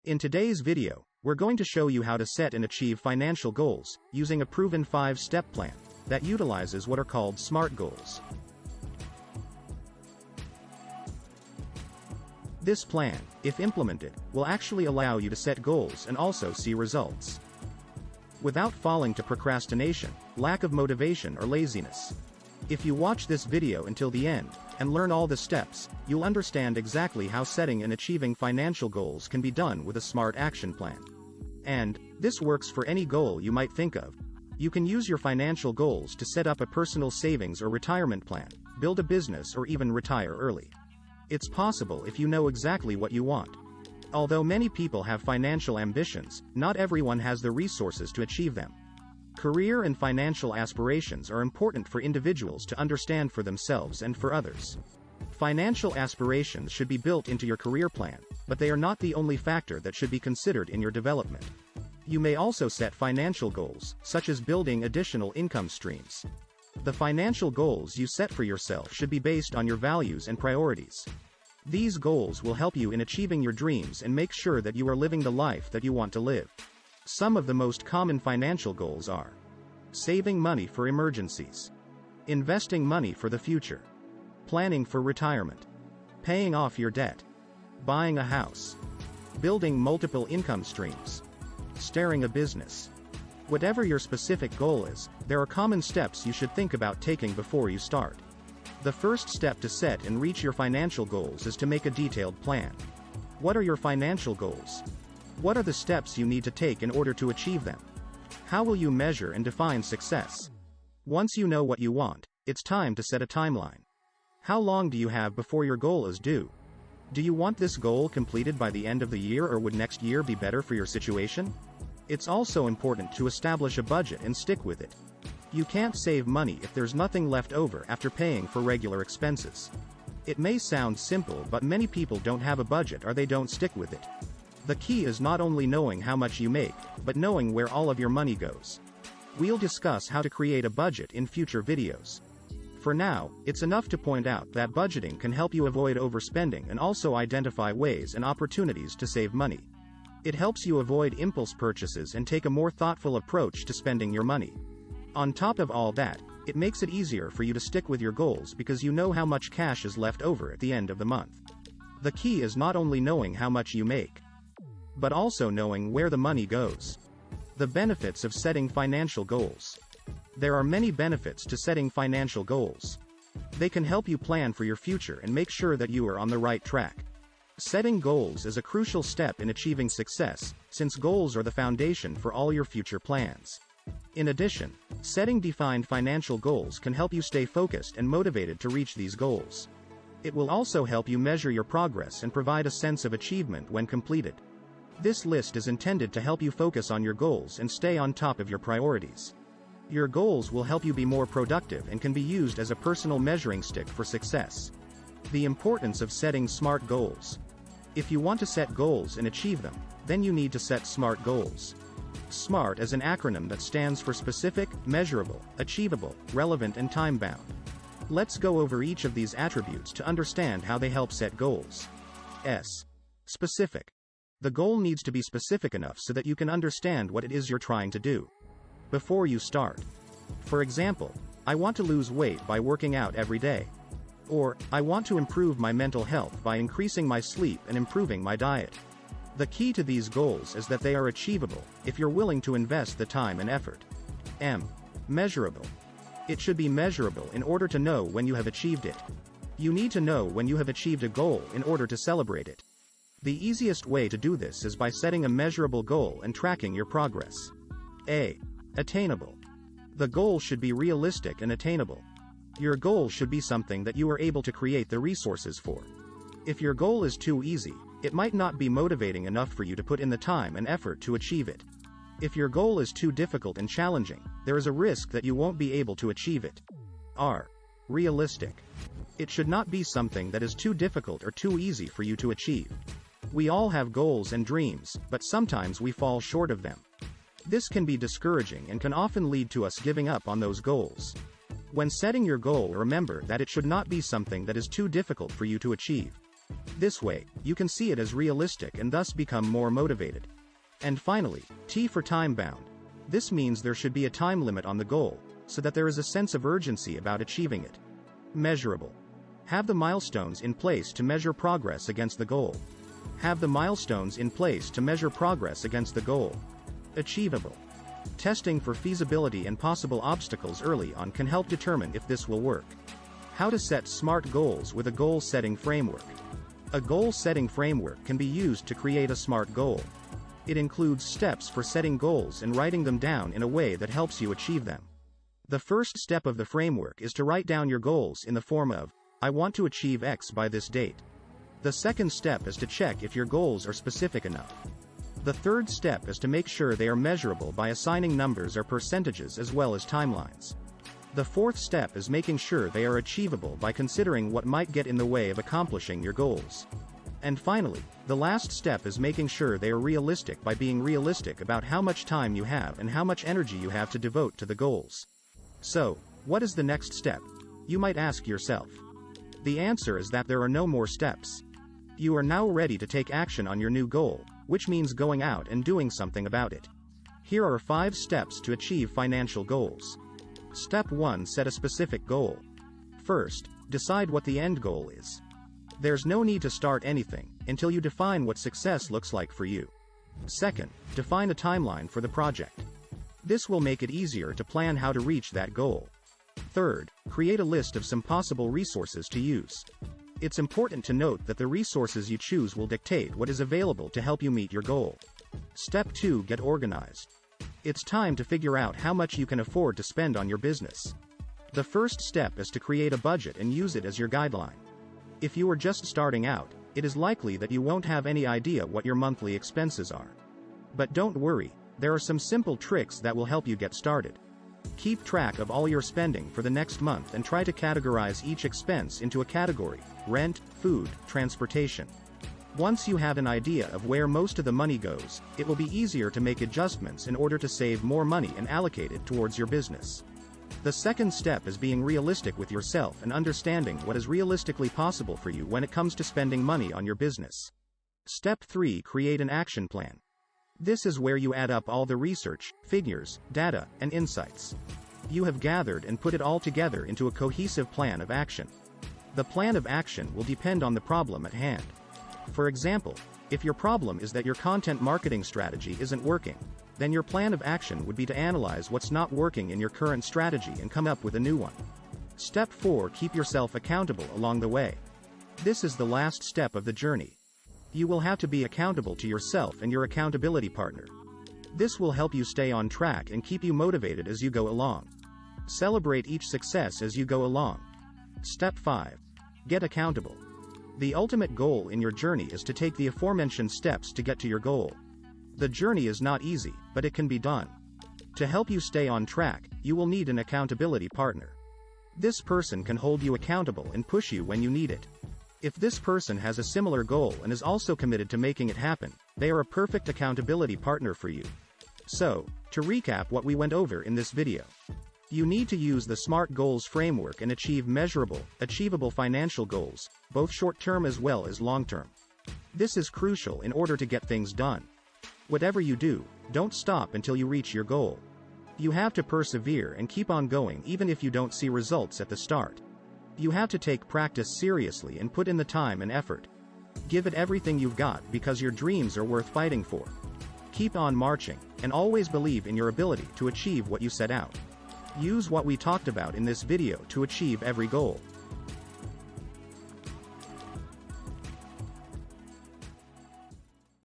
In today's video, we're going to show you how to set and achieve financial goals, using a proven 5-step plan that utilizes what are called SMART goals. This plan, if implemented, will actually allow you to set goals and also see results without falling to procrastination, lack of motivation or laziness. If you watch this video until the end, and learn all the steps, you'll understand exactly how setting and achieving financial goals can be done with a SMART action plan. And this works for any goal you might think of. You can use your financial goals to set up a personal savings or retirement plan, build a business, or even retire early. It's possible if you know exactly what you want. Although many people have financial ambitions, not everyone has the resources to achieve them. Career and financial aspirations are important for individuals to understand for themselves and for others. Financial aspirations should be built into your career plan, but they are not the only factor that should be considered in your development. You may also set financial goals, such as building additional income streams. The financial goals you set for yourself should be based on your values and priorities. These goals will help you in achieving your dreams and make sure that you are living the life that you want to live. Some of the most common financial goals are saving money for emergencies, investing money for the future, planning for retirement, paying off your debt, buying a house, building multiple income streams, starting a business. Whatever your specific goal is, there are common steps you should think about taking before you start. The first step to set and reach your financial goals is to make a detailed plan. What are your financial goals? What are the steps you need to take in order to achieve them? How will you measure and define success? Once you know what you want, it's time to set a timeline. How long do you have before your goal is due? Do you want this goal completed by the end of the year, or would next year be better for your situation? It's also important to establish a budget and stick with it. You can't save money if there's nothing left over after paying for regular expenses. It may sound simple, but many people don't have a budget or they don't stick with it. The key is not only knowing how much you make, but knowing where all of your money goes. We'll discuss how to create a budget in future videos. For now, it's enough to point out that budgeting can help you avoid overspending and also identify ways and opportunities to save money. It helps you avoid impulse purchases and take a more thoughtful approach to spending your money. On top of all that, it makes it easier for you to stick with your goals because you know how much cash is left over at the end of the month. The key is not only knowing how much you make, but also knowing where the money goes. The benefits of setting financial goals. There are many benefits to setting financial goals. They can help you plan for your future and make sure that you are on the right track. Setting goals is a crucial step in achieving success, since goals are the foundation for all your future plans. In addition, setting defined financial goals can help you stay focused and motivated to reach these goals. It will also help you measure your progress and provide a sense of achievement when completed. This list is intended to help you focus on your goals and stay on top of your priorities. Your goals will help you be more productive and can be used as a personal measuring stick for success. The importance of setting SMART goals. If you want to set goals and achieve them, then you need to set SMART goals. SMART is an acronym that stands for specific, measurable, achievable, relevant, and time-bound. Let's go over each of these attributes to understand how they help set goals. S. Specific. The goal needs to be specific enough so that you can understand what it is you're trying to do before you start. For example, I want to lose weight by working out every day. Or, I want to improve my mental health by increasing my sleep and improving my diet. The key to these goals is that they are achievable, if you're willing to invest the time and effort. M. Measurable. It should be measurable in order to know when you have achieved it. You need to know when you have achieved a goal in order to celebrate it. The easiest way to do this is by setting a measurable goal and tracking your progress. A. Attainable. The goal should be realistic and attainable. Your goal should be something that you are able to create the resources for. If your goal is too easy, it might not be motivating enough for you to put in the time and effort to achieve it. If your goal is too difficult and challenging, there is a risk that you won't be able to achieve it. R. Realistic. It should not be something that is too difficult or too easy for you to achieve. We all have goals and dreams, but sometimes we fall short of them. This can be discouraging and can often lead to us giving up on those goals. When setting your goal, remember that it should not be something that is too difficult for you to achieve. This way, you can see it as realistic and thus become more motivated. And finally, T for time-bound. This means there should be a time limit on the goal, so that there is a sense of urgency about achieving it. Measurable. Have the milestones in place to measure progress against the goal. Have the milestones in place to measure progress against the goal. Achievable. Testing for feasibility and possible obstacles early on can help determine if this will work. How to set SMART goals with a goal-setting framework. A goal-setting framework can be used to create a SMART goal. It includes steps for setting goals and writing them down in a way that helps you achieve them. The first step of the framework is to write down your goals in the form of, I want to achieve X by this date. The second step is to check if your goals are specific enough. The third step is to make sure they are measurable by assigning numbers or percentages as well as timelines. The fourth step is making sure they are achievable by considering what might get in the way of accomplishing your goals. And finally, the last step is making sure they are realistic by being realistic about how much time you have and how much energy you have to devote to the goals. So, what is the next step? You might ask yourself. The answer is that there are no more steps. You are now ready to take action on your new goal, which means going out and doing something about it. Here are 5 steps to achieve financial goals. Step 1. Set a specific goal. First, decide what the end goal is. There's no need to start anything until you define what success looks like for you. Second, define a timeline for the project. This will make it easier to plan how to reach that goal. Third, create a list of some possible resources to use. It's important to note that the resources you choose will dictate what is available to help you meet your goal. Step 2. Get organized. It's time to figure out how much you can afford to spend on your business. The first step is to create a budget and use it as your guideline. If you are just starting out, it is likely that you won't have any idea what your monthly expenses are. But don't worry, there are some simple tricks that will help you get started. Keep track of all your spending for the next month and try to categorize each expense into a category: rent, food, transportation. Once you have an idea of where most of the money goes, it will be easier to make adjustments in order to save more money and allocate it towards your business. The second step is being realistic with yourself and understanding what is realistically possible for you when it comes to spending money on your business. Step 3. Create an action plan. This is where you add up all the research, figures, data, and insights you have gathered and put it all together into a cohesive plan of action. The plan of action will depend on the problem at hand. For example, if your problem is that your content marketing strategy isn't working, then your plan of action would be to analyze what's not working in your current strategy and come up with a new one. Step 4. Keep yourself accountable along the way. This is the last step of the journey. You will have to be accountable to yourself and your accountability partner. This will help you stay on track and keep you motivated as you go along. Celebrate each success as you go along. Step 5. Get accountable. The ultimate goal in your journey is to take the aforementioned steps to get to your goal. The journey is not easy, but it can be done. To help you stay on track, you will need an accountability partner. This person can hold you accountable and push you when you need it. If this person has a similar goal and is also committed to making it happen, they are a perfect accountability partner for you. So, to recap what we went over in this video. You need to use the SMART goals framework and achieve measurable, achievable financial goals, both short-term as well as long-term. This is crucial in order to get things done. Whatever you do, don't stop until you reach your goal. You have to persevere and keep on going even if you don't see results at the start. You have to take practice seriously and put in the time and effort. Give it everything you've got because your dreams are worth fighting for. Keep on marching, and always believe in your ability to achieve what you set out. Use what we talked about in this video to achieve every goal.